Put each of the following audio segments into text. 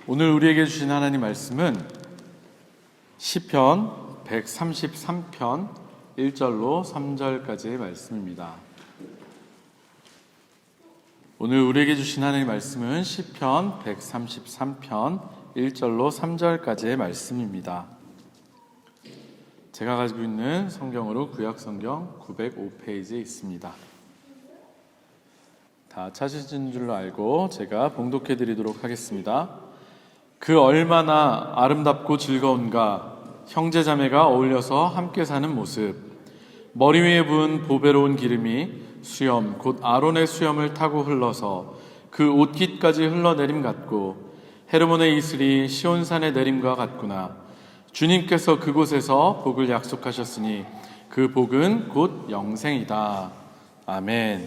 오늘 우리에게 주신 하나님 말씀은 시편 133편 1절로 3절까지의 말씀입니다. 오늘 우리에게 주신 하나님 말씀은 시편 133편 1절로 3절까지의 말씀입니다. 제가 가지고 있는 성경으로 구약성경 905페이지에 있습니다. 다 찾으신 줄로 알고 제가 봉독해 드리도록 하겠습니다. 그 얼마나 아름답고 즐거운가, 형제자매가 어울려서 함께 사는 모습. 머리 위에 부은 보배로운 기름이 수염 곧 아론의 수염을 타고 흘러서 그 옷깃까지 흘러내림 같고 헤르몬의 이슬이 시온산의 내림과 같구나. 주님께서 그곳에서 복을 약속하셨으니 그 복은 곧 영생이다. 아멘.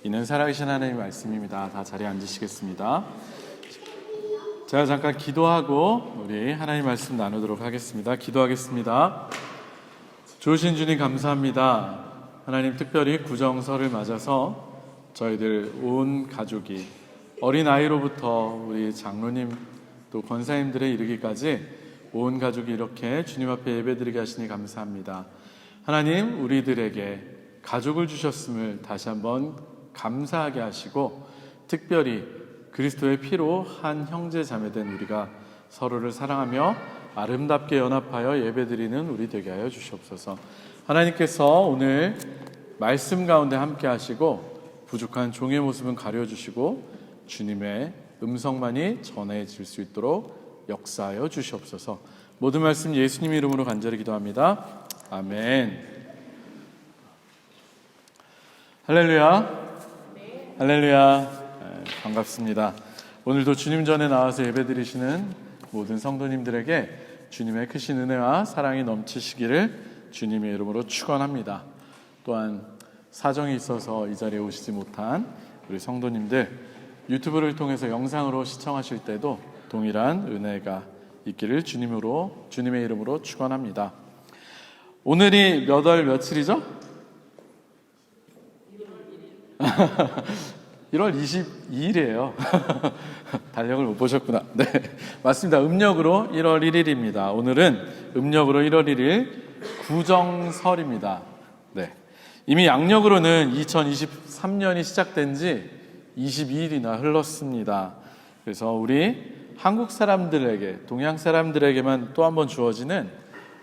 이는 살아계신 하나님의 말씀입니다. 다 자리에 앉으시겠습니다. 제가 잠깐 기도하고 우리 하나님 말씀 나누도록 하겠습니다. 기도하겠습니다. 좋으신 주님 감사합니다. 하나님, 특별히 구정설을 맞아서 저희들 온 가족이 어린아이로부터 우리 장로님 또 권사님들에 이르기까지 온 가족이 이렇게 주님 앞에 예배드리게 하시니 감사합니다. 하나님, 우리들에게 가족을 주셨음을 다시 한번 감사하게 하시고, 특별히 그리스도의 피로 한 형제 자매된 우리가 서로를 사랑하며 아름답게 연합하여 예배드리는 우리 되게 하여 주시옵소서. 하나님께서 오늘 말씀 가운데 함께 하시고 부족한 종의 모습은 가려주시고 주님의 음성만이 전해질 수 있도록 역사하여 주시옵소서. 모든 말씀 예수님 이름으로 간절히 기도합니다. 아멘. 할렐루야. 할렐루야. 반갑습니다. 오늘도 주님 전에 나와서 예배드리시는 모든 성도님들에게 주님의 크신 은혜와 사랑이 넘치시기를 주님의 이름으로 축원합니다. 또한 사정이 있어서 이 자리에 오시지 못한 우리 성도님들, 유튜브를 통해서 영상으로 시청하실 때도 동일한 은혜가 있기를 주님의 이름으로 축원합니다. 오늘이 몇 월 며칠이죠? 1월 22일이에요. 달력을 못 보셨구나. 네, 맞습니다. 음력으로 1월 1일입니다. 오늘은 음력으로 1월 1일 구정설입니다. 네, 이미 양력으로는 2023년이 시작된 지 22일이나 흘렀습니다. 그래서 우리 한국 사람들에게, 동양 사람들에게만 또 한 번 주어지는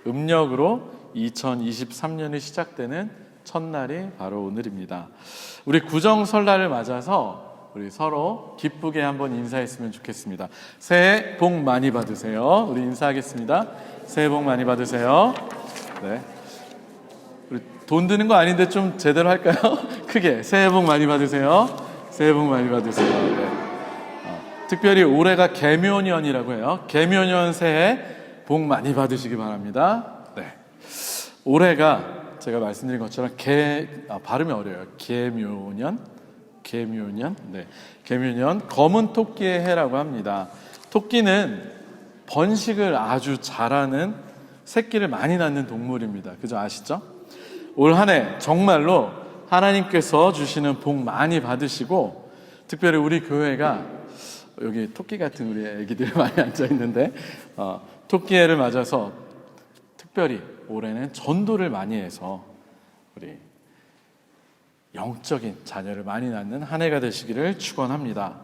음력으로 2023년이 시작되는 첫날이 바로 오늘입니다. 우리 구정설날을 맞아서 우리 서로 기쁘게 한번 인사했으면 좋겠습니다. 새해 복 많이 받으세요. 우리 인사하겠습니다. 새해 복 많이 받으세요. 네. 우리 돈 드는 거 아닌데 좀 제대로 할까요? 크게 새해 복 많이 받으세요. 새해 복 많이 받으세요. 네. 특별히 올해가 개묘년이라고 해요. 개묘년 새해 복 많이 받으시기 바랍니다. 네. 올해가 제가 말씀드린 것처럼 발음이 어려워요. 개묘년. 네, 개묘년 검은 토끼의 해라고 합니다. 토끼는 번식을 아주 잘하는, 새끼를 많이 낳는 동물입니다. 그죠? 아시죠? 올 한 해 정말로 하나님께서 주시는 복 많이 받으시고, 특별히 우리 교회가 여기 토끼 같은 우리 애기들이 많이 앉아 있는데 토끼해를 맞아서 특별히 올해는 전도를 많이 해서 우리 영적인 자녀를 많이 낳는 한 해가 되시기를 축원합니다.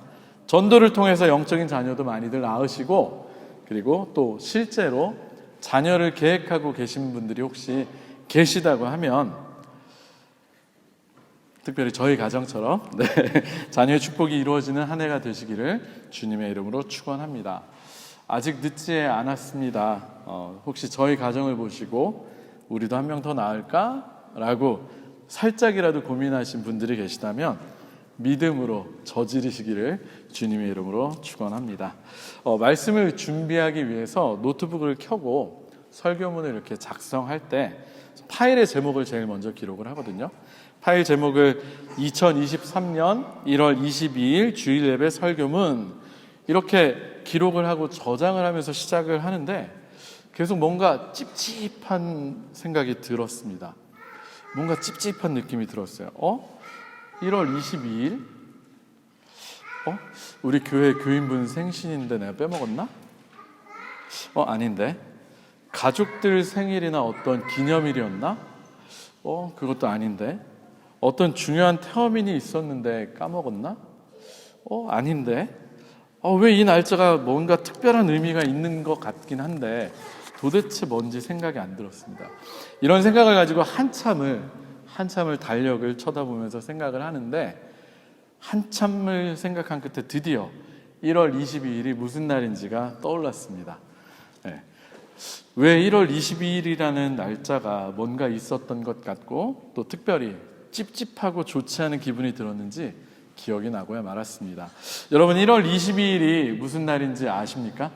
전도를 통해서 영적인 자녀도 많이들 낳으시고, 그리고 또 실제로 자녀를 계획하고 계신 분들이 혹시 계시다고 하면, 특별히 저희 가정처럼 자녀의 축복이 이루어지는 한 해가 되시기를 주님의 이름으로 축원합니다. 아직 늦지 않았습니다. 혹시 저희 가정을 보시고 우리도 한 명 더 낳을까? 라고 살짝이라도 고민하신 분들이 계시다면 믿음으로 저지르시기를 주님의 이름으로 축원합니다. 말씀을 준비하기 위해서 노트북을 켜고 설교문을 이렇게 작성할 때 파일의 제목을 제일 먼저 기록을 하거든요. 파일 제목을 2023년 1월 22일 주일 예배 설교문 이렇게 기록을 하고 저장을 하면서 시작을 하는데 계속 뭔가 찝찝한 생각이 들었습니다. 뭔가 찝찝한 느낌이 들었어요. 1월 22일? 우리 교회 교인분 생신인데 내가 빼먹었나? 아닌데. 가족들 생일이나 어떤 기념일이었나? 그것도 아닌데. 어떤 중요한 태어민이 있었는데 까먹었나? 아닌데. 왜 이 날짜가 뭔가 특별한 의미가 있는 것 같긴 한데 도대체 뭔지 생각이 안 들었습니다. 이런 생각을 가지고 한참을 달력을 쳐다보면서 생각을 하는데 한참을 생각한 끝에 드디어 1월 22일이 무슨 날인지가 떠올랐습니다. 네. 왜 1월 22일이라는 날짜가 뭔가 있었던 것 같고 또 특별히 찝찝하고 좋지 않은 기분이 들었는지 기억이 나고야 말았습니다. 여러분 1월 22일이 무슨 날인지 아십니까?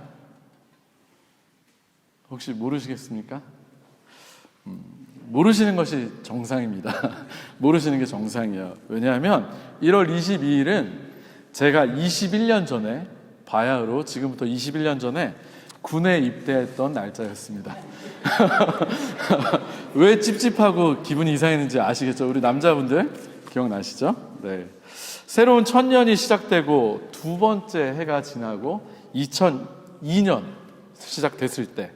혹시 모르시겠습니까? 모르시는 것이 정상입니다. 모르시는 게 정상이에요. 왜냐하면 1월 22일은 제가 21년 전에 바야흐로 지금부터 21년 전에 군에 입대했던 날짜였습니다. 왜 찝찝하고 기분이 이상했는지 아시겠죠? 우리 남자분들 기억나시죠? 네. 새로운 천년이 시작되고 두 번째 해가 지나고 2002년 시작됐을 때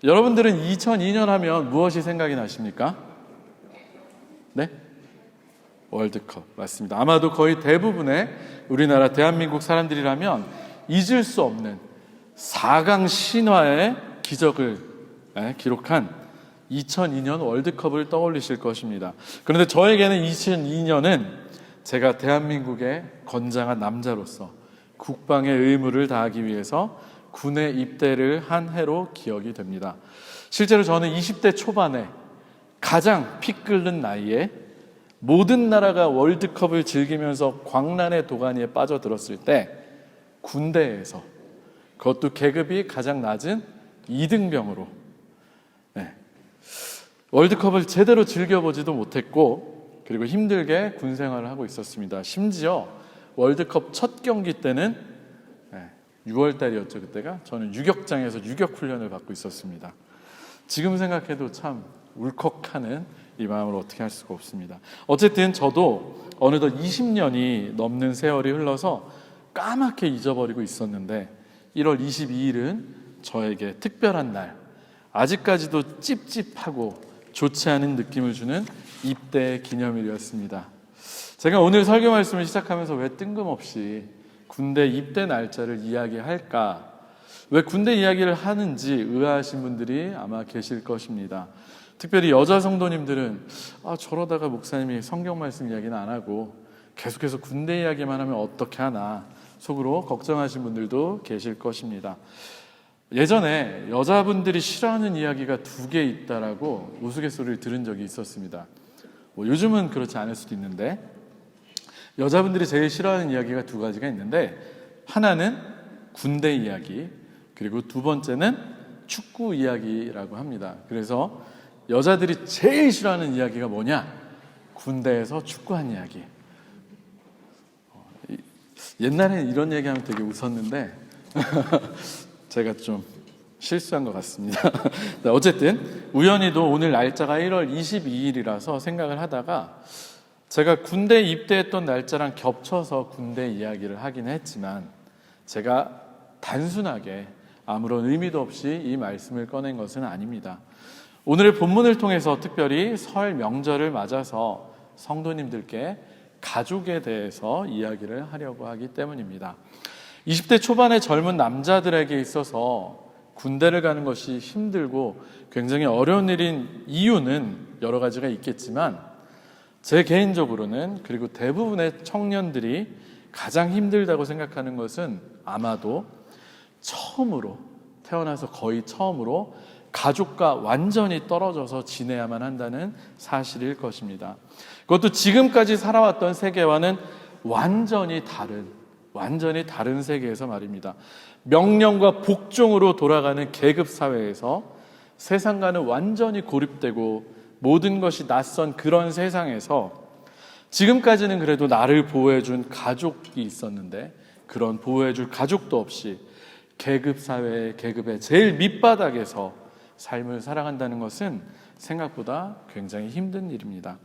여러분들은 2002년 하면 무엇이 생각이 나십니까? 네? 월드컵 맞습니다. 아마도 거의 대부분의 우리나라 대한민국 사람들이라면 잊을 수 없는 4강 신화의 기적을 기록한 2002년 월드컵을 떠올리실 것입니다. 그런데 저에게는 2002년은 제가 대한민국의 건장한 남자로서 국방의 의무를 다하기 위해서 군에 입대를 한 해로 기억이 됩니다. 실제로 저는 20대 초반에 가장 피 끓는 나이에 모든 나라가 월드컵을 즐기면서 광란의 도가니에 빠져들었을 때 군대에서 그것도 계급이 가장 낮은 2등병으로 월드컵을 제대로 즐겨보지도 못했고 그리고 힘들게 군 생활을 하고 있었습니다. 심지어 월드컵 첫 경기 때는 6월 달이었죠. 그때가 저는 유격장에서 유격훈련을 받고 있었습니다. 지금 생각해도 참 울컥하는 이 마음을 어떻게 할 수가 없습니다. 어쨌든 저도 어느덧 20년이 넘는 세월이 흘러서 까맣게 잊어버리고 있었는데 1월 22일은 저에게 특별한 날, 아직까지도 찝찝하고 좋지 않은 느낌을 주는 입대 기념일이었습니다. 제가 오늘 설교 말씀을 시작하면서 왜 뜬금없이 군대 입대 날짜를 이야기할까? 왜 군대 이야기를 하는지 의아하신 분들이 아마 계실 것입니다. 특별히 여자 성도님들은 저러다가 목사님이 성경 말씀 이야기는 안 하고 계속해서 군대 이야기만 하면 어떻게 하나 속으로 걱정하신 분들도 계실 것입니다. 예전에 여자분들이 싫어하는 이야기가 2개 있다라고 우스갯소리를 들은 적이 있었습니다. 요즘은 그렇지 않을 수도 있는데 여자분들이 제일 싫어하는 이야기가 2가지가 있는데 하나는 군대 이야기 그리고 2번째는 축구 이야기라고 합니다. 그래서 여자들이 제일 싫어하는 이야기가 뭐냐? 군대에서 축구한 이야기. 옛날에는 이런 얘기하면 되게 웃었는데 제가 좀 실수한 것 같습니다. 어쨌든 우연히도 오늘 날짜가 1월 22일이라서 생각을 하다가 제가 군대 입대했던 날짜랑 겹쳐서 군대 이야기를 하긴 했지만 제가 단순하게 아무런 의미도 없이 이 말씀을 꺼낸 것은 아닙니다. 오늘의 본문을 통해서 특별히 설 명절을 맞아서 성도님들께 가족에 대해서 이야기를 하려고 하기 때문입니다. 20대 초반의 젊은 남자들에게 있어서 군대를 가는 것이 힘들고 굉장히 어려운 일인 이유는 여러 가지가 있겠지만 제 개인적으로는 그리고 대부분의 청년들이 가장 힘들다고 생각하는 것은 아마도 처음으로 태어나서 거의 처음으로 가족과 완전히 떨어져서 지내야만 한다는 사실일 것입니다. 그것도 지금까지 살아왔던 세계와는 완전히 다른 세계에서 말입니다. 명령과 복종으로 돌아가는 계급 사회에서 세상과는 완전히 고립되고 모든 것이 낯선 그런 세상에서 지금까지는 그래도 나를 보호해준 가족이 있었는데 그런 보호해줄 가족도 없이 계급 사회의 계급의 제일 밑바닥에서 삶을 살아간다는 것은 생각보다 굉장히 힘든 일입니다.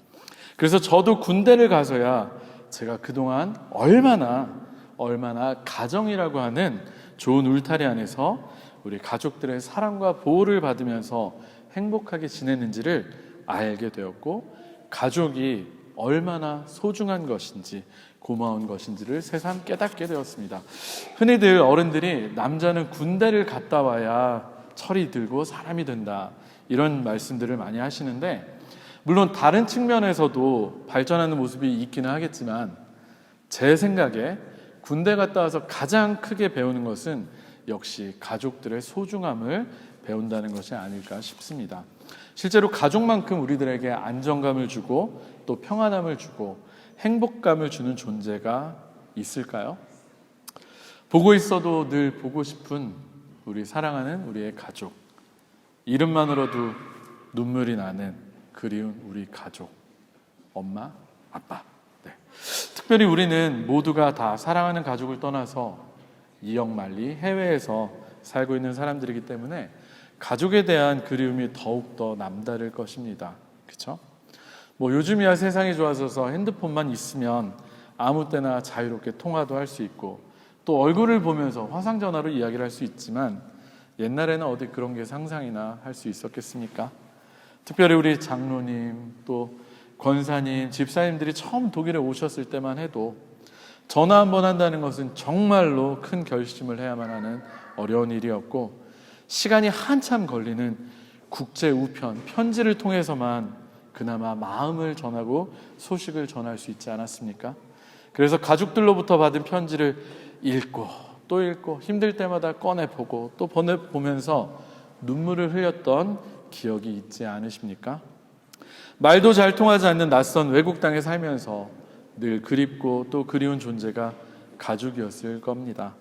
그래서 저도 군대를 가서야 제가 그동안 얼마나 얼마나 가정이라고 하는 좋은 울타리 안에서 우리 가족들의 사랑과 보호를 받으면서 행복하게 지내는지를 알게 되었고, 가족이 얼마나 소중한 것인지 고마운 것인지를 새삼 깨닫게 되었습니다. 흔히들 어른들이 남자는 군대를 갔다 와야 철이 들고 사람이 된다, 이런 말씀들을 많이 하시는데, 물론 다른 측면에서도 발전하는 모습이 있기는 하겠지만 제 생각에 군대 갔다 와서 가장 크게 배우는 것은 역시 가족들의 소중함을 배운다는 것이 아닐까 싶습니다. 실제로 가족만큼 우리들에게 안정감을 주고 또 평안함을 주고 행복감을 주는 존재가 있을까요? 보고 있어도 늘 보고 싶은 우리 사랑하는 우리의 가족, 이름만으로도 눈물이 나는 그리운 우리 가족, 엄마, 아빠. 네. 특별히 우리는 모두가 다 사랑하는 가족을 떠나서 이역만리 해외에서 살고 있는 사람들이기 때문에 가족에 대한 그리움이 더욱더 남다를 것입니다. 그렇죠? 요즘이야 세상이 좋아져서 핸드폰만 있으면 아무 때나 자유롭게 통화도 할 수 있고 또 얼굴을 보면서 화상전화로 이야기를 할 수 있지만, 옛날에는 어디 그런 게 상상이나 할 수 있었겠습니까? 특별히 우리 장로님 또 권사님, 집사님들이 처음 독일에 오셨을 때만 해도 전화 한번 한다는 것은 정말로 큰 결심을 해야만 하는 어려운 일이었고, 시간이 한참 걸리는 국제 우편, 편지를 통해서만 그나마 마음을 전하고 소식을 전할 수 있지 않았습니까? 그래서 가족들로부터 받은 편지를 읽고 또 읽고 힘들 때마다 꺼내보고 또 보내보면서 눈물을 흘렸던 기억이 있지 않으십니까? 말도 잘 통하지 않는 낯선 외국 땅에 살면서 늘 그립고 또 그리운 존재가 가족이었을 겁니다.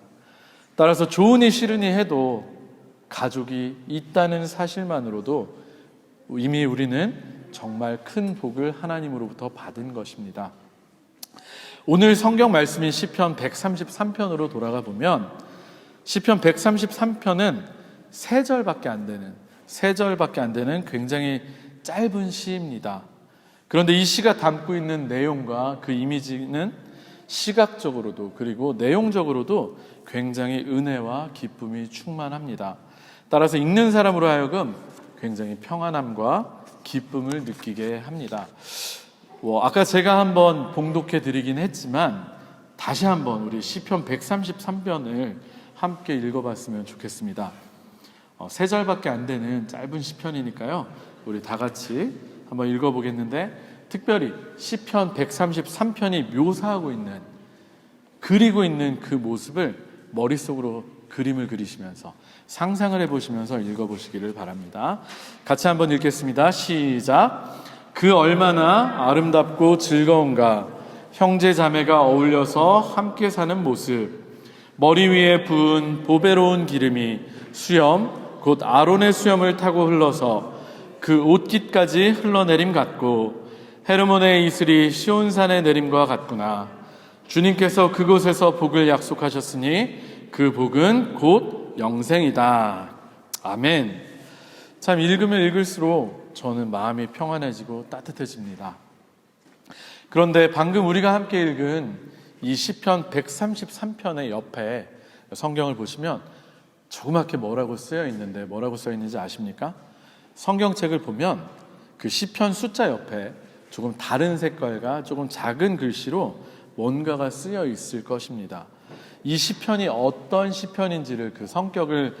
따라서 좋으니 싫으니 해도 가족이 있다는 사실만으로도 이미 우리는 정말 큰 복을 하나님으로부터 받은 것입니다. 오늘 성경 말씀인 시편 133편으로 돌아가 보면 시편 133편은 세 절밖에 안 되는 굉장히 짧은 시입니다. 그런데 이 시가 담고 있는 내용과 그 이미지는 시각적으로도 그리고 내용적으로도 굉장히 은혜와 기쁨이 충만합니다. 따라서 읽는 사람으로 하여금 굉장히 평안함과 기쁨을 느끼게 합니다. 아까 제가 한번 봉독해 드리긴 했지만 다시 한번 우리 시편 133편을 함께 읽어봤으면 좋겠습니다. 세 절밖에 안 되는 짧은 시편이니까요, 우리 다 같이 한번 읽어보겠는데, 특별히 시편 133편이 묘사하고 있는, 그리고 있는 그 모습을 머릿속으로 그림을 그리시면서 상상을 해보시면서 읽어보시기를 바랍니다. 같이 한번 읽겠습니다. 시작. 그 얼마나 아름답고 즐거운가, 형제 자매가 어울려서 함께 사는 모습. 머리 위에 부은 보배로운 기름이 수염 곧 아론의 수염을 타고 흘러서 그 옷깃까지 흘러내림 같고, 헤르몬의 이슬이 시온산의 내림과 같구나. 주님께서 그곳에서 복을 약속하셨으니 그 복은 곧 영생이다. 아멘. 참 읽으면 읽을수록 저는 마음이 평안해지고 따뜻해집니다. 그런데 방금 우리가 함께 읽은 이 시편 133편의 옆에 성경을 보시면 조그맣게 뭐라고 쓰여 있는데, 뭐라고 써 있는지 아십니까? 성경책을 보면 그 시편 숫자 옆에 조금 다른 색깔과 조금 작은 글씨로 뭔가가 쓰여 있을 것입니다. 이 시편이 어떤 시편인지를, 그 성격을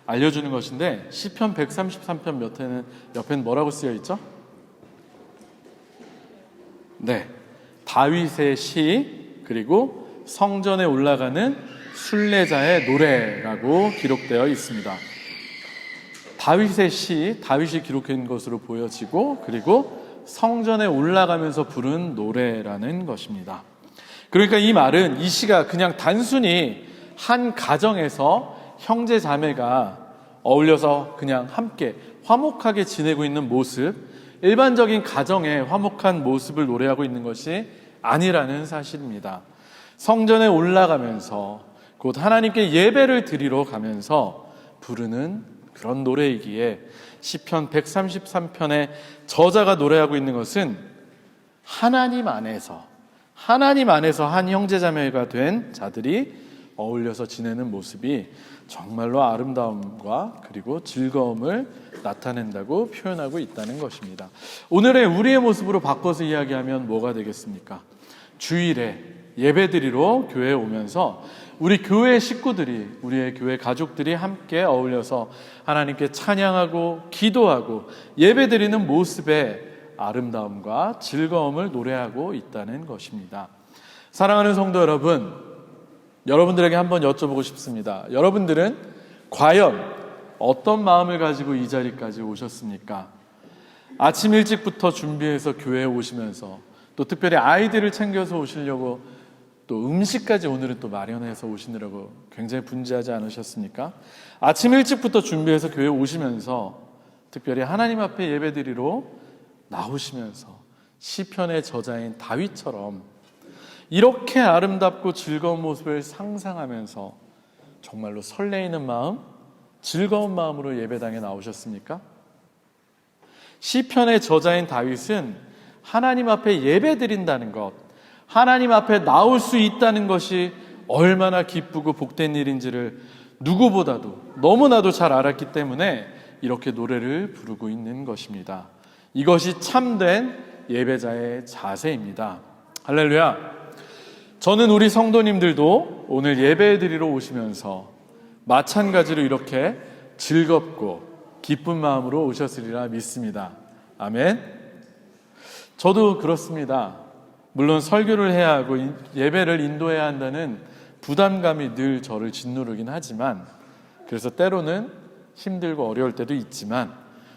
알려주는 것인데, 시편 133편 옆에는 뭐라고 쓰여 있죠? 네, 다윗의 시, 그리고 성전에 올라가는 순례자의 노래라고 기록되어 있습니다. 다윗의 시, 다윗이 기록한 것으로 보여지고, 그리고 성전에 올라가면서 부른 노래라는 것입니다. 그러니까 이 말은, 이 시가 그냥 단순히 한 가정에서 형제 자매가 어울려서 그냥 함께 화목하게 지내고 있는 모습, 일반적인 가정의 화목한 모습을 노래하고 있는 것이 아니라는 사실입니다. 성전에 올라가면서 곧 하나님께 예배를 드리러 가면서 부르는 그런 노래이기에 시편 133편의 저자가 노래하고 있는 것은 하나님 안에서 하나님 안에서 한 형제자매가 된 자들이 어울려서 지내는 모습이 정말로 아름다움과 그리고 즐거움을 나타낸다고 표현하고 있다는 것입니다. 오늘의 우리의 모습으로 바꿔서 이야기하면 뭐가 되겠습니까? 주일에 예배드리러 교회에 오면서 우리 교회 식구들이, 우리의 교회 가족들이 함께 어울려서 하나님께 찬양하고 기도하고 예배드리는 모습의 아름다움과 즐거움을 노래하고 있다는 것입니다. 사랑하는 성도 여러분, 여러분들에게 한번 여쭤보고 싶습니다. 여러분들은 과연 어떤 마음을 가지고 이 자리까지 오셨습니까? 아침 일찍부터 준비해서 교회에 오시면서 또 특별히 아이들을 챙겨서 오시려고 또 음식까지 오늘은 또 마련해서 오시느라고 굉장히 분주하지 않으셨습니까? 아침 일찍부터 준비해서 교회에 오시면서 특별히 하나님 앞에 예배드리러 나오시면서 시편의 저자인 다윗처럼 이렇게 아름답고 즐거운 모습을 상상하면서 정말로 설레이는 마음, 즐거운 마음으로 예배당에 나오셨습니까? 시편의 저자인 다윗은 하나님 앞에 예배드린다는 것, 하나님 앞에 나올 수 있다는 것이 얼마나 기쁘고 복된 일인지를 누구보다도 너무나도 잘 알았기 때문에 이렇게 노래를 부르고 있는 것입니다. 이것이 참된 예배자의 자세입니다. 할렐루야. 저는 우리 성도님들도 오늘 예배 드리러 오시면서 마찬가지로 이렇게 즐겁고 기쁜 마음으로 오셨으리라 믿습니다. 아멘. 저도 그렇습니다. 물론 설교를 해야 하고 예배를 인도해야 한다는 부담감이 늘 저를 짓누르긴 하지만, 그래서 때로는 힘들고 어려울 때도 있지만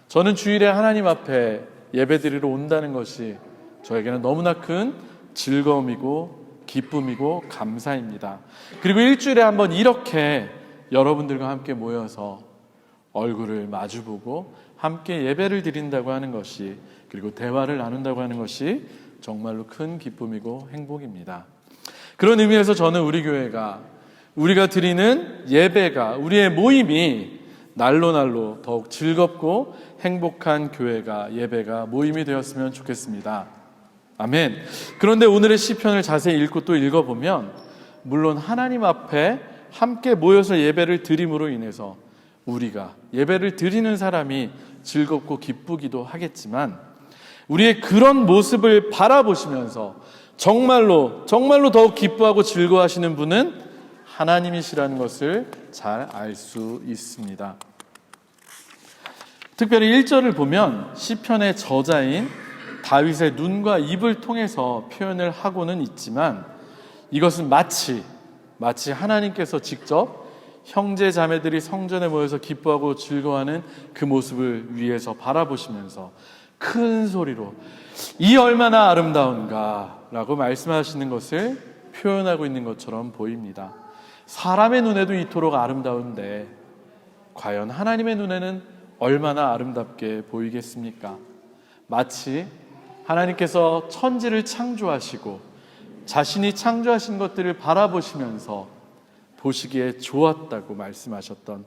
저는 주일에 하나님 앞에 예배드리러 온다는 것이 저에게는 너무나 큰 즐거움이고 기쁨이고 감사입니다. 그리고 일주일에 한번 이렇게 여러분들과 함께 모여서 얼굴을 마주보고 함께 예배를 드린다고 하는 것이, 그리고 대화를 나눈다고 하는 것이 정말로 큰 기쁨이고 행복입니다. 그런 의미에서 저는 우리 교회가, 우리가 드리는 예배가, 우리의 모임이 날로 날로 더욱 즐겁고 행복한 교회가, 예배가, 모임이 되었으면 좋겠습니다. 아멘. 그런데 오늘의 시편을 자세히 읽고 또 읽어보면 물론 하나님 앞에 함께 모여서 예배를 드림으로 인해서 우리가, 예배를 드리는 사람이 즐겁고 기쁘기도 하겠지만, 우리의 그런 모습을 바라보시면서 정말로 더욱 기뻐하고 즐거워하시는 분은 하나님이시라는 것을 잘 알 수 있습니다. 특별히 1절을 보면 시편의 저자인 다윗의 눈과 입을 통해서 표현을 하고는 있지만, 이것은 마치 하나님께서 직접 형제 자매들이 성전에 모여서 기뻐하고 즐거워하는 그 모습을 위에서 바라보시면서 큰 소리로 이 얼마나 아름다운가 라고 말씀하시는 것을 표현하고 있는 것처럼 보입니다. 사람의 눈에도 이토록 아름다운데 과연 하나님의 눈에는 얼마나 아름답게 보이겠습니까? 마치 하나님께서 천지를 창조하시고 자신이 창조하신 것들을 바라보시면서 보시기에 좋았다고 말씀하셨던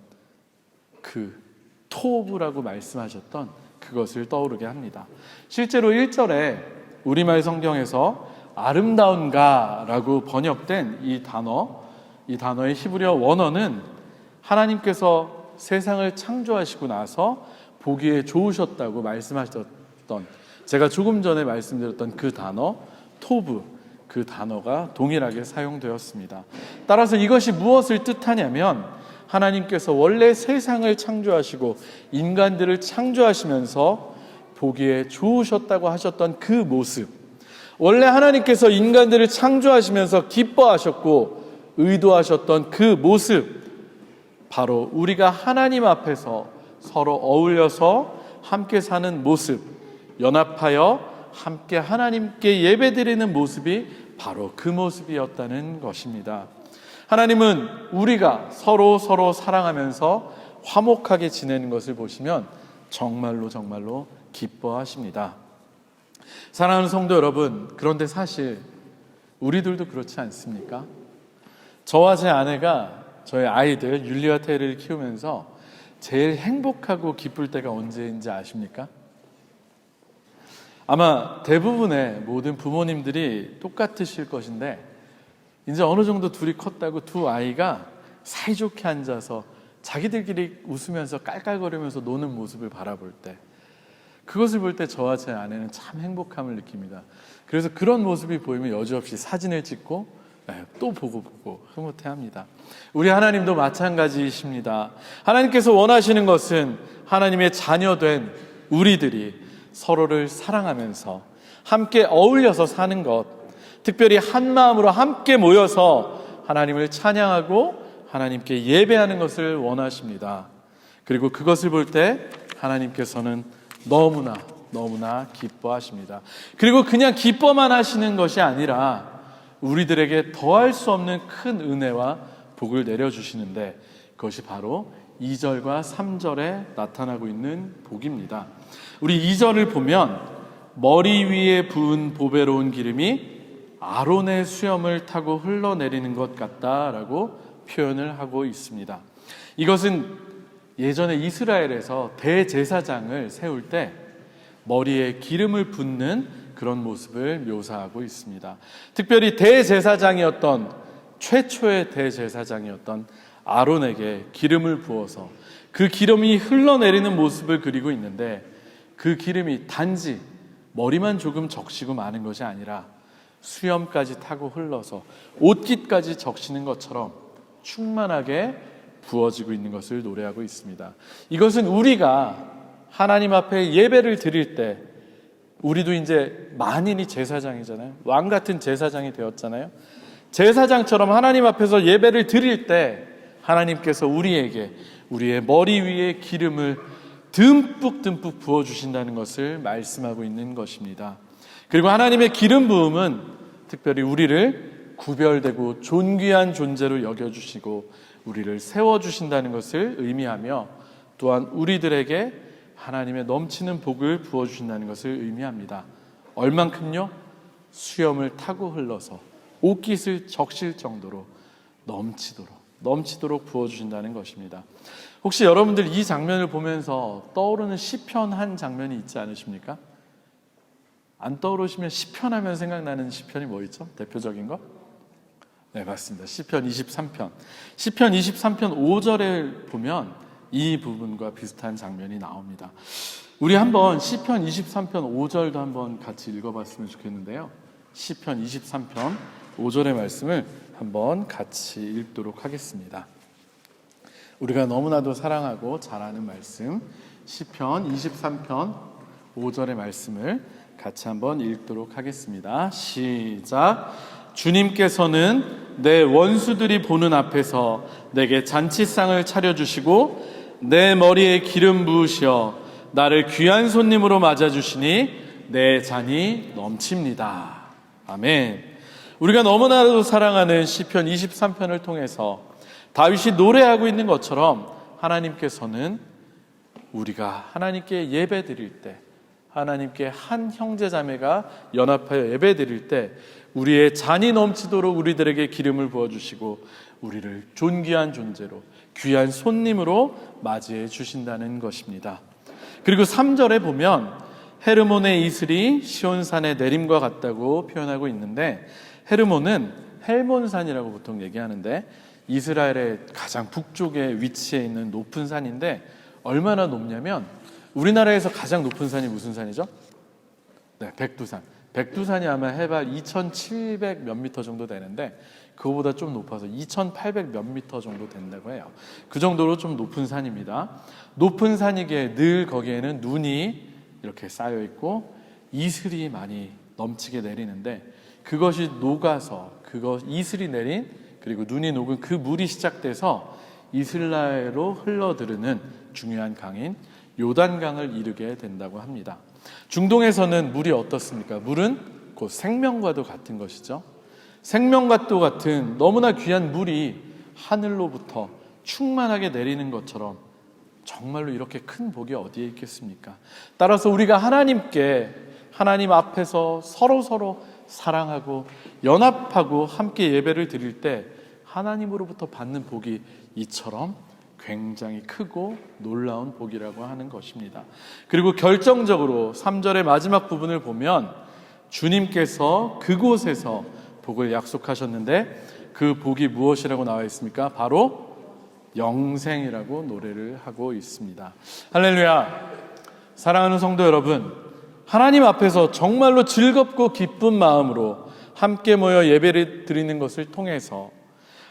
그 토브라고 말씀하셨던 그것을 떠오르게 합니다. 실제로 1절에 우리말 성경에서 아름다운가 라고 번역된 이 단어의 히브리어 원어는 하나님께서 세상을 창조하시고 나서 보기에 좋으셨다고 말씀하셨던, 제가 조금 전에 말씀드렸던 그 단어 토브, 그 단어가 동일하게 사용되었습니다. 따라서 이것이 무엇을 뜻하냐면, 하나님께서 원래 세상을 창조하시고 인간들을 창조하시면서 보기에 좋으셨다고 하셨던 그 모습, 원래 하나님께서 인간들을 창조하시면서 기뻐하셨고 의도하셨던 그 모습, 바로 우리가 하나님 앞에서 서로 어울려서 함께 사는 모습, 연합하여 함께 하나님께 예배드리는 모습이 바로 그 모습이었다는 것입니다. 하나님은 우리가 서로 사랑하면서 화목하게 지내는 것을 보시면 정말로 기뻐하십니다. 사랑하는 성도 여러분, 그런데 사실 우리들도 그렇지 않습니까? 저와 제 아내가 저희 아이들 율리와 테리를 키우면서 제일 행복하고 기쁠 때가 언제인지 아십니까? 아마 대부분의 모든 부모님들이 똑같으실 것인데, 이제 어느 정도 둘이 컸다고 두 아이가 사이좋게 앉아서 자기들끼리 웃으면서 깔깔거리면서 노는 모습을 바라볼 때, 그것을 볼 때 저와 제 아내는 참 행복함을 느낍니다. 그래서 그런 모습이 보이면 여지없이 사진을 찍고 또 보고 흐뭇해합니다. 우리 하나님도 마찬가지이십니다. 하나님께서 원하시는 것은 하나님의 자녀된 우리들이 서로를 사랑하면서 함께 어울려서 사는 것, 특별히 한 마음으로 함께 모여서 하나님을 찬양하고 하나님께 예배하는 것을 원하십니다. 그리고 그것을 볼 때 하나님께서는 너무나 기뻐하십니다. 그리고 그냥 기뻐만 하시는 것이 아니라 우리들에게 더할 수 없는 큰 은혜와 복을 내려주시는데, 그것이 바로 2절과 3절에 나타나고 있는 복입니다. 우리 2절을 보면 머리 위에 부은 보배로운 기름이 아론의 수염을 타고 흘러내리는 것 같다라고 표현을 하고 있습니다. 이것은 예전에 이스라엘에서 대제사장을 세울 때 머리에 기름을 붓는 그런 모습을 묘사하고 있습니다. 특별히 대제사장이었던, 최초의 대제사장이었던 아론에게 기름을 부어서 그 기름이 흘러내리는 모습을 그리고 있는데, 그 기름이 단지 머리만 조금 적시고 마는 것이 아니라 수염까지 타고 흘러서 옷깃까지 적시는 것처럼 충만하게 부어지고 있는 것을 노래하고 있습니다. 이것은 우리가 하나님 앞에 예배를 드릴 때, 우리도 이제 만인이 제사장이잖아요. 왕 같은 제사장이 되었잖아요. 제사장처럼 하나님 앞에서 예배를 드릴 때 하나님께서 우리에게 우리의 머리 위에 기름을 듬뿍 부어주신다는 것을 말씀하고 있는 것입니다. 그리고 하나님의 기름 부음은 특별히 우리를 구별되고 존귀한 존재로 여겨주시고 우리를 세워주신다는 것을 의미하며, 또한 우리들에게 하나님의 넘치는 복을 부어주신다는 것을 의미합니다. 얼만큼요? 수염을 타고 흘러서 옷깃을 적실 정도로 넘치도록 부어주신다는 것입니다. 혹시 여러분들 이 장면을 보면서 떠오르는 시편 한 장면이 있지 않으십니까? 안 떠오르시면 시편 하면 생각나는 시편이 뭐 있죠? 대표적인 거? 네, 맞습니다. 시편 23편. 시편 23편 5절에 보면 이 부분과 비슷한 장면이 나옵니다. 우리 한번 시편 23편 5절도 한번 같이 읽어봤으면 좋겠는데요. 시편 23편 5절의 말씀을 한번 같이 읽도록 하겠습니다. 우리가 너무나도 사랑하고 잘 아는 말씀, 시편 23편 5절의 말씀을 같이 한번 읽도록 하겠습니다. 시작. 주님께서는 내 원수들이 보는 앞에서 내게 잔치상을 차려주시고 내 머리에 기름 부으시어 나를 귀한 손님으로 맞아주시니 내 잔이 넘칩니다. 아멘. 우리가 너무나도 사랑하는 시편 23편을 통해서 다윗이 노래하고 있는 것처럼, 하나님께서는 우리가 하나님께 예배 드릴 때, 하나님께 한 형제 자매가 연합하여 예배 드릴 때 우리의 잔이 넘치도록 우리들에게 기름을 부어주시고 우리를 존귀한 존재로, 귀한 손님으로 맞이해 주신다는 것입니다. 그리고 3절에 보면 헤르몬의 이슬이 시온산의 내림과 같다고 표현하고 있는데, 헤르몬은 헬몬산이라고 보통 얘기하는데 이스라엘의 가장 북쪽에 위치해 있는 높은 산인데, 얼마나 높냐면 우리나라에서 가장 높은 산이 무슨 산이죠? 네, 백두산. 백두산이 아마 해발 2,700 몇 미터 정도 되는데 그거보다 좀 높아서 2,800 몇 미터 정도 된다고 해요. 그 정도로 좀 높은 산입니다. 높은 산이기에 늘 거기에는 눈이 이렇게 쌓여 있고 이슬이 많이 넘치게 내리는데, 그것이 녹아서 이슬이 내린, 그리고 눈이 녹은 그 물이 시작돼서 이스라엘로 흘러들으는 중요한 강인 요단강을 이루게 된다고 합니다. 중동에서는 물이 어떻습니까? 물은 곧 생명과도 같은 것이죠. 생명과도 같은 너무나 귀한 물이 하늘로부터 충만하게 내리는 것처럼 정말로 이렇게 큰 복이 어디에 있겠습니까? 따라서 우리가 하나님 앞에서 서로 사랑하고 연합하고 함께 예배를 드릴 때 하나님으로부터 받는 복이 이처럼 굉장히 크고 놀라운 복이라고 하는 것입니다. 그리고 결정적으로 3절의 마지막 부분을 보면 주님께서 그곳에서 복을 약속하셨는데 그 복이 무엇이라고 나와 있습니까? 바로 영생이라고 노래를 하고 있습니다. 할렐루야. 사랑하는 성도 여러분, 하나님 앞에서 정말로 즐겁고 기쁜 마음으로 함께 모여 예배를 드리는 것을 통해서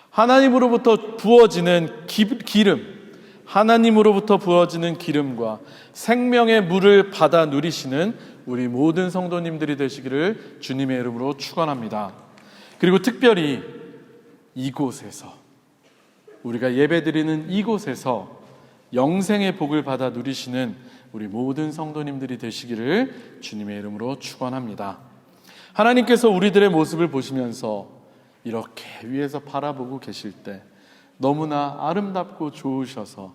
하나님으로부터 부어지는 기름, 하나님으로부터 부어지는 기름과 생명의 물을 받아 누리시는 우리 모든 성도님들이 되시기를 주님의 이름으로 축원합니다. 그리고 특별히 이곳에서, 우리가 예배드리는 이곳에서 영생의 복을 받아 누리시는 우리 모든 성도님들이 되시기를 주님의 이름으로 축원합니다. 하나님께서 우리들의 모습을 보시면서 이렇게 위에서 바라보고 계실 때 너무나 아름답고 좋으셔서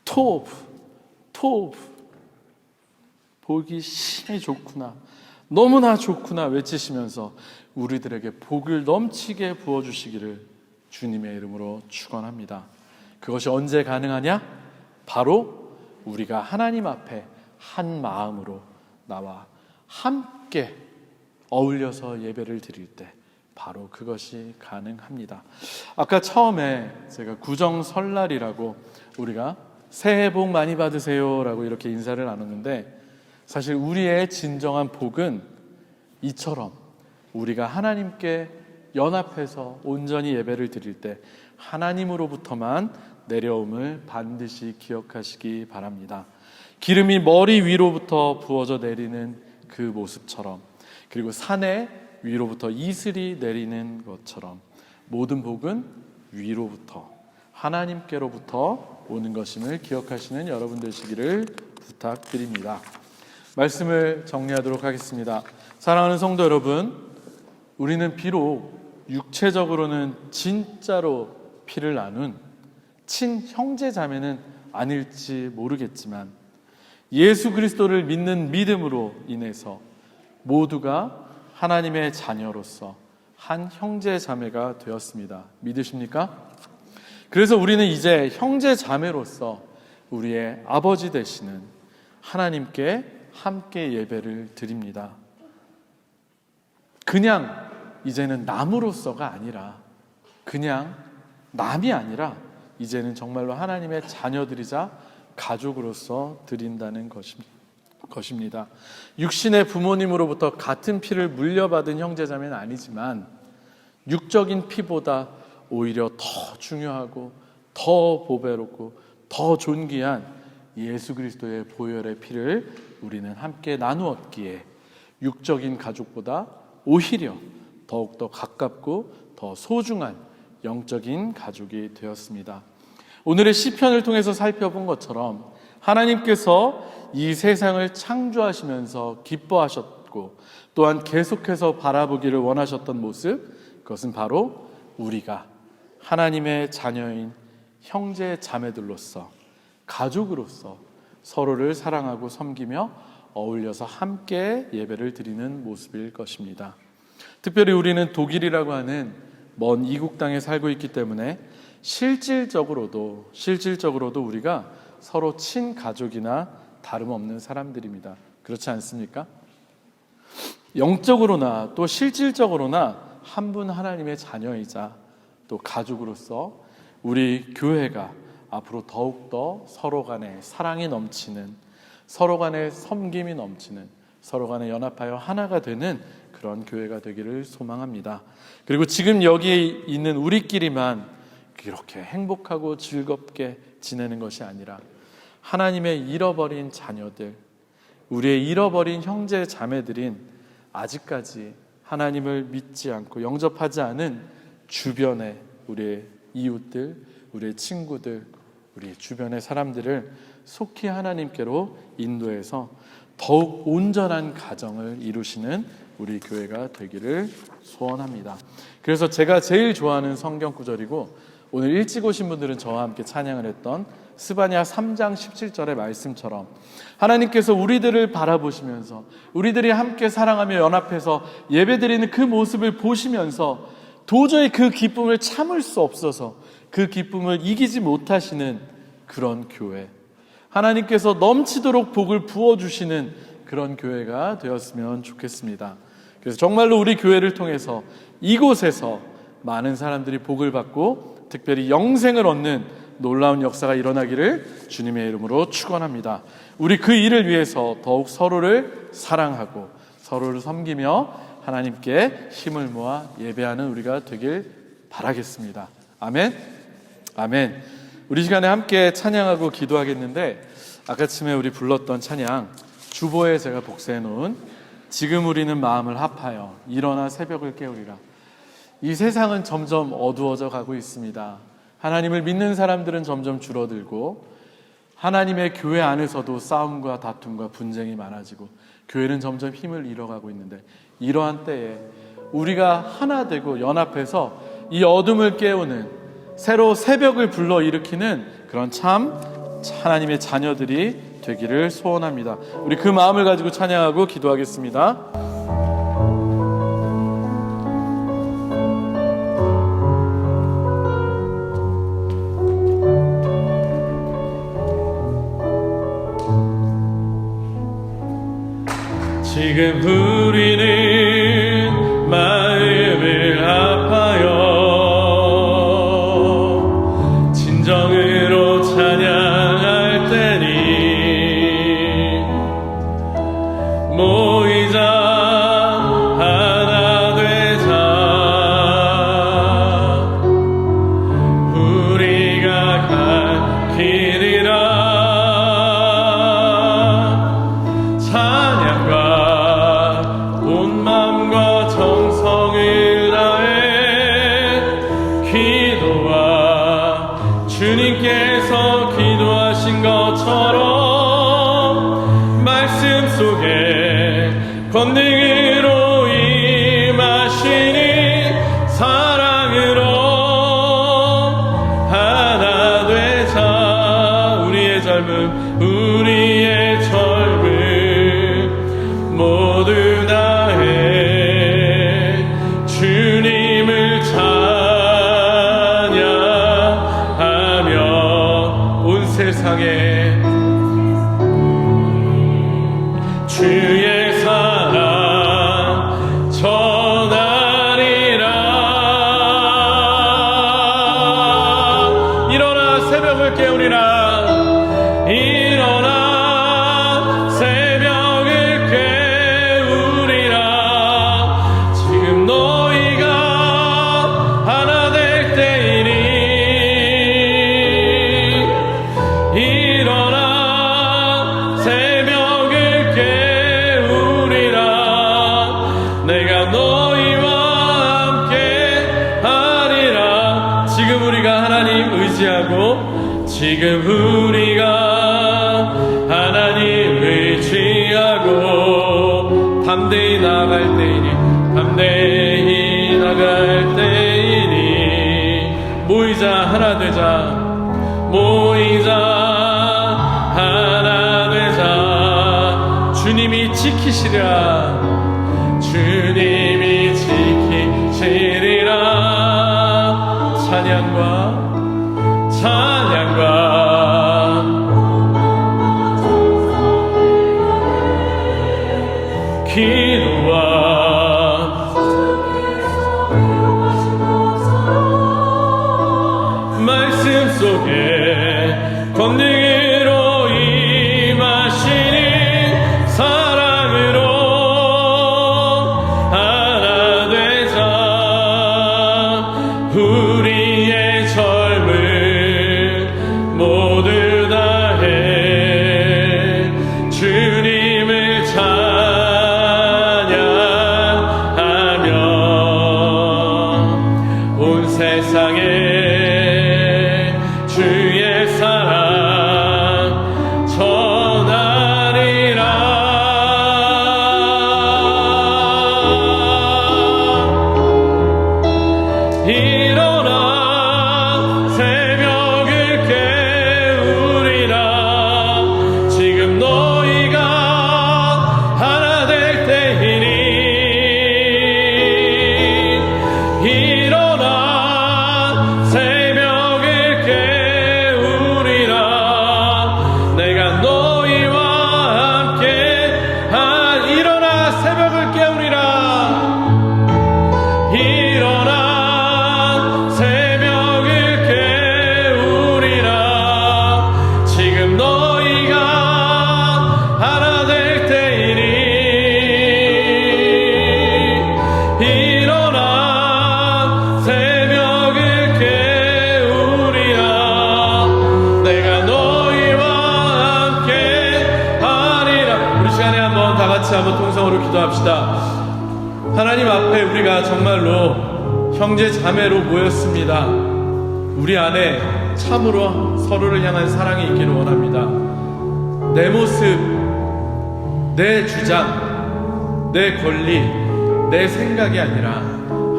토브 보기 심히 좋구나, 너무나 좋구나 외치시면서 우리들에게 복을 넘치게 부어주시기를 주님의 이름으로 축원합니다. 그것이 언제 가능하냐? 바로 우리가 하나님 앞에 한 마음으로 나와 함께 어울려서 예배를 드릴 때 바로 그것이 가능합니다. 아까 처음에 제가 구정설날이라고 우리가 새해 복 많이 받으세요 라고 이렇게 인사를 나눴는데, 사실 우리의 진정한 복은 이처럼 우리가 하나님께 연합해서 온전히 예배를 드릴 때 하나님으로부터만 내려옴을 반드시 기억하시기 바랍니다. 기름이 머리 위로부터 부어져 내리는 그 모습처럼, 그리고 산에 위로부터 이슬이 내리는 것처럼 모든 복은 위로부터 하나님께로부터 오는 것임을 기억하시는 여러분 되시기를 부탁드립니다. 말씀을 정리하도록 하겠습니다. 사랑하는 성도 여러분, 우리는 비록 육체적으로는 진짜로 피를 나눈 친형제 자매는 아닐지 모르겠지만 예수 그리스도를 믿는 믿음으로 인해서 모두가 하나님의 자녀로서 한 형제 자매가 되었습니다. 믿으십니까? 그래서 우리는 이제 형제 자매로서 우리의 아버지 되시는 하나님께 함께 예배를 드립니다. 그냥 이제는 남으로서가 아니라, 그냥 남이 아니라 이제는 정말로 하나님의 자녀들이자 가족으로서 드린다는 것입니다. 육신의 부모님으로부터 같은 피를 물려받은 형제자매는 아니지만 육적인 피보다 오히려 더 중요하고 더 보배롭고 더 존귀한 예수 그리스도의 보혈의 피를 우리는 함께 나누었기에 육적인 가족보다 오히려 더욱더 가깝고 더 소중한 영적인 가족이 되었습니다. 오늘의 시편을 통해서 살펴본 것처럼 하나님께서 이 세상을 창조하시면서 기뻐하셨고 또한 계속해서 바라보기를 원하셨던 모습, 그것은 바로 우리가 하나님의 자녀인 형제 자매들로서, 가족으로서 서로를 사랑하고 섬기며 어울려서 함께 예배를 드리는 모습일 것입니다. 특별히 우리는 독일이라고 하는 먼 이국 땅에 살고 있기 때문에 실질적으로도 우리가 서로 친가족이나 다름없는 사람들입니다. 그렇지 않습니까? 영적으로나 또 실질적으로나 한 분 하나님의 자녀이자 또 가족으로서 우리 교회가 앞으로 더욱더 서로 간에 사랑이 넘치는, 서로 간에 섬김이 넘치는, 서로 간에 연합하여 하나가 되는 그런 교회가 되기를 소망합니다. 그리고 지금 여기에 있는 우리끼리만 이렇게 행복하고 즐겁게 지내는 것이 아니라 하나님의 잃어버린 자녀들, 우리의 잃어버린 형제 자매들인 아직까지 하나님을 믿지 않고 영접하지 않은 주변의 우리의 이웃들, 우리의 친구들, 우리 주변의 사람들을 속히 하나님께로 인도해서 더욱 온전한 가정을 이루시는 우리 교회가 되기를 소원합니다. 그래서 제가 제일 좋아하는 성경 구절이고 오늘 일찍 오신 분들은 저와 함께 찬양을 했던 스바냐 3장 17절의 말씀처럼 하나님께서 우리들을 바라보시면서 우리들이 함께 사랑하며 연합해서 예배드리는 그 모습을 보시면서 도저히 그 기쁨을 참을 수 없어서 그 기쁨을 이기지 못하시는 그런 교회, 하나님께서 넘치도록 복을 부어주시는 그런 교회가 되었으면 좋겠습니다. 그래서 정말로 우리 교회를 통해서 이곳에서 많은 사람들이 복을 받고 특별히 영생을 얻는 놀라운 역사가 일어나기를 주님의 이름으로 축원합니다. 우리 그 일을 위해서 더욱 서로를 사랑하고 서로를 섬기며 하나님께 힘을 모아 예배하는 우리가 되길 바라겠습니다. 아멘. 아멘. 우리 시간에 함께 찬양하고 기도하겠는데, 아까쯤에 우리 불렀던 찬양 주보에 제가 복사해 놓은 지금 우리는 마음을 합하여 일어나 새벽을 깨우리라. 이 세상은 점점 어두워져 가고 있습니다. 하나님을 믿는 사람들은 점점 줄어들고 하나님의 교회 안에서도 싸움과 다툼과 분쟁이 많아지고 교회는 점점 힘을 잃어가고 있는데, 이러한 때에 우리가 하나 되고 연합해서 이 어둠을 깨우는 새로 새벽을 불러일으키는 그런 참 하나님의 자녀들이 되기를 소원합니다. 우리 그 마음을 가지고 찬양하고 기도하겠습니다. 지금 우리는 마음을 합하여 진정으로 찬양할 때니 모이자 하나 되자 우리가 갈 길이라 주님께서 기도하신 것처럼 말씀 속에 권능으로 임하시니 사랑으로 하나 되자. 우리의 젊음 모두 다해 주님을 세상에 주의 사랑 전하리라. 일어나 새벽을 깨우리라. 일어나 새벽을 깨우리라. 지금 너희가 하나 될 때이니 일어나 새벽을 깨우리라. 내가 너희와 함께 하리라. 지금 우리가 하나님 의지하고 지금 우리가 하나님 의지하고 담대히 나아갈 때이니 담대히 나갈 때이니 모이자 하나 되자 모이자 하나 되자. 주님이 지키시리라. 주님이 지키시리라. 찬양과 기도와 말씀 속에 권능으로 임하시니 사랑으로 하나 되자. 우리의 젊음 모두 다해 주님을 찬양하며 같이 한번 통성으로 기도합시다. 하나님 앞에 우리가 정말로 형제 자매로 모였습니다. 우리 안에 참으로 서로를 향한 사랑이 있기를 원합니다. 내 모습, 내 주장, 내 권리, 내 생각이 아니라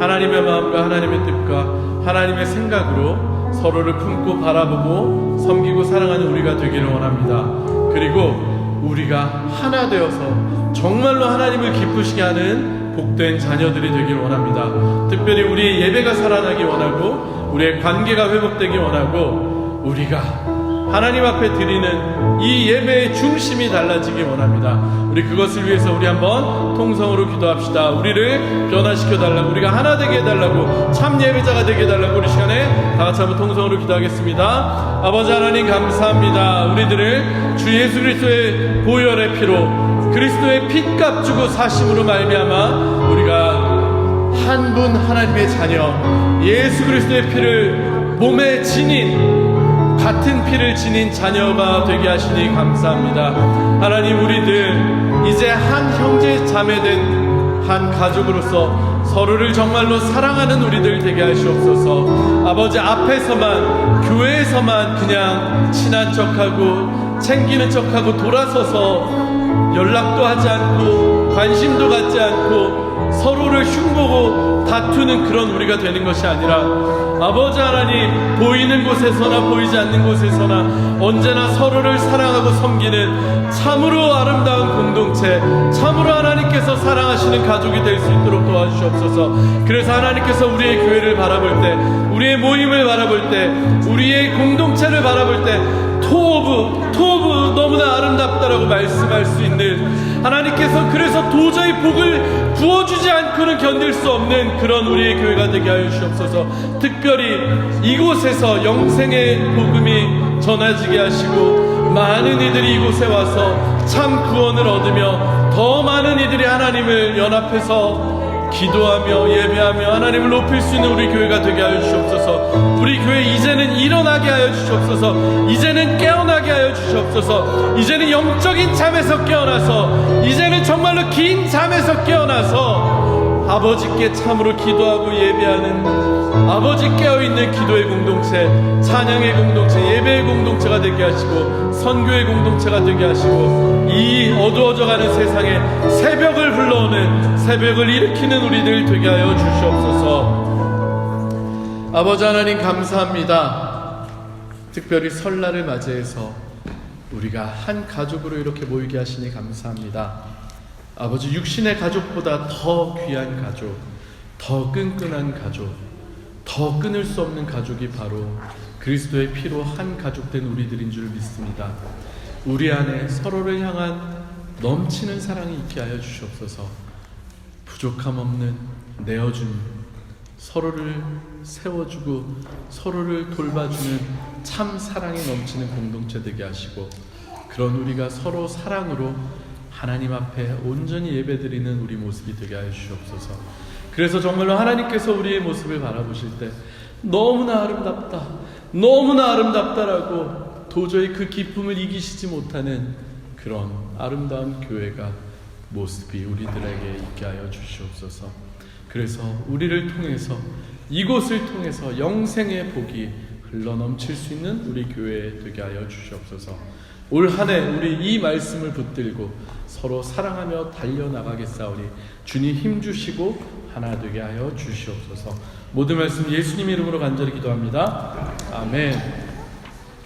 하나님의 마음과 하나님의 뜻과 하나님의 생각으로 서로를 품고 바라보고 섬기고 사랑하는 우리가 되기를 원합니다. 그리고 우리가 하나 되어서 정말로 하나님을 기쁘시게 하는 복된 자녀들이 되기를 원합니다. 특별히 우리의 예배가 살아나기 원하고 우리의 관계가 회복되기 원하고 우리가 하나님 앞에 드리는 이 예배의 중심이 달라지기 원합니다. 우리 그것을 위해서 우리 한번 통성으로 기도합시다. 우리를 변화시켜 달라고, 우리가 하나 되게 해달라고, 참 예배자가 되게 해달라고 우리 시간에 다 같이 한번 통성으로 기도하겠습니다. 아버지 하나님 감사합니다. 우리들을 주 예수 그리스도의 보혈의 피로 그리스도의 핏값 주고 사심으로 말미암아 우리가 한 분 하나님의 자녀 예수 그리스도의 피를 몸에 지닌 같은 피를 지닌 자녀가 되게 하시니 감사합니다. 하나님, 우리들 이제 한 형제 자매된 한 가족으로서 서로를 정말로 사랑하는 우리들 되게 하시옵소서. 아버지, 앞에서만 교회에서만 그냥 친한 척하고 챙기는 척하고 돌아서서 연락도 하지 않고 관심도 갖지 않고 서로를 흉보고 다투는 그런 우리가 되는 것이 아니라 아버지 하나님, 보이는 곳에서나 보이지 않는 곳에서나 언제나 서로를 사랑하고 섬기는 참으로 아름다운 공동체, 참으로 하나님께서 사랑하시는 가족이 될 수 있도록 도와주시옵소서. 그래서 하나님께서 우리의 교회를 바라볼 때, 우리의 모임을 바라볼 때, 우리의 공동체를 바라볼 때 토브 너무나 아름답다라고 말씀할 수 있는 하나님께서 그래서 도저히 복을 부어주지 않고는 견딜 수 없는 그런 우리의 교회가 되게 하여 주시옵소서. 특별히 이곳에서 영생의 복음이 전해지게 하시고 많은 이들이 이곳에 와서 참 구원을 얻으며 더 많은 이들이 하나님을 연합해서 기도하며 예배하며 하나님을 높일 수 있는 우리 교회가 되게 하여 주시옵소서. 우리 교회 이제는 일어나게 하여 주시옵소서. 이제는 깨어나게 하여 주시옵소서. 이제는 영적인 잠에서 깨어나서, 이제는 정말로 긴 잠에서 깨어나서 아버지께 참으로 기도하고 예배하는, 아버지 깨어있는 기도의 공동체, 찬양의 공동체, 예배의 공동체가 되게 하시고 선교의 공동체가 되게 하시고 이 어두워져가는 세상에 새벽을 불러오는, 새벽을 일으키는 우리들 되게 하여 주시옵소서. 아버지 하나님 감사합니다. 특별히 설날을 맞이해서 우리가 한 가족으로 이렇게 모이게 하시니 감사합니다. 아버지, 육신의 가족보다 더 귀한 가족, 더 끈끈한 가족, 더 끊을 수 없는 가족이 바로 그리스도의 피로 한 가족된 우리들인 줄 믿습니다. 우리 안에 서로를 향한 넘치는 사랑이 있게 하여 주시옵소서. 부족함 없는 내어주는, 서로를 세워주고 서로를 돌봐주는 참 사랑이 넘치는 공동체 되게 하시고, 그런 우리가 서로 사랑으로 하나님 앞에 온전히 예배드리는 우리 모습이 되게 하여 주시옵소서. 그래서 정말로 하나님께서 우리의 모습을 바라보실 때 너무나 아름답다, 너무나 아름답다라고 도저히 그 기쁨을 이기시지 못하는 그런 아름다운 교회가, 모습이 우리들에게 있게 하여 주시옵소서. 그래서 우리를 통해서, 이곳을 통해서 영생의 복이 흘러넘칠 수 있는 우리 교회 되게 하여 주시옵소서. 올 한 해 우리 이 말씀을 붙들고 서로 사랑하며 달려나가겠사오니 주님 힘주시고 하나 되게 하여 주시옵소서. 모든 말씀 예수님 이름으로 간절히 기도합니다. 아멘.